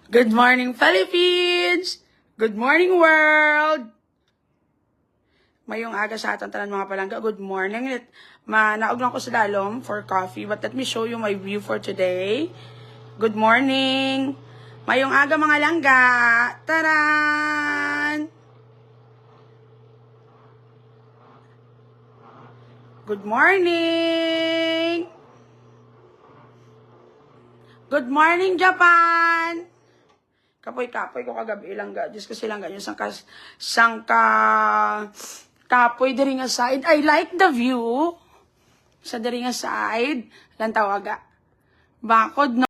Good morning, Philippines! Good morning, world! Mayong aga sa ating tanan mga palangga. Good morning. Naog lang ko sa dalom for coffee, but let me show you my view for today. Good morning! Mayong aga mga langga! Taran! Good morning! Good morning, Japan! Kapoy-kapoy ko kagabi langga. Diyos ko silang ganyan sangka kapoy diri nga side. I like the view sa diri nga side. Lan tawaga. Bakod no.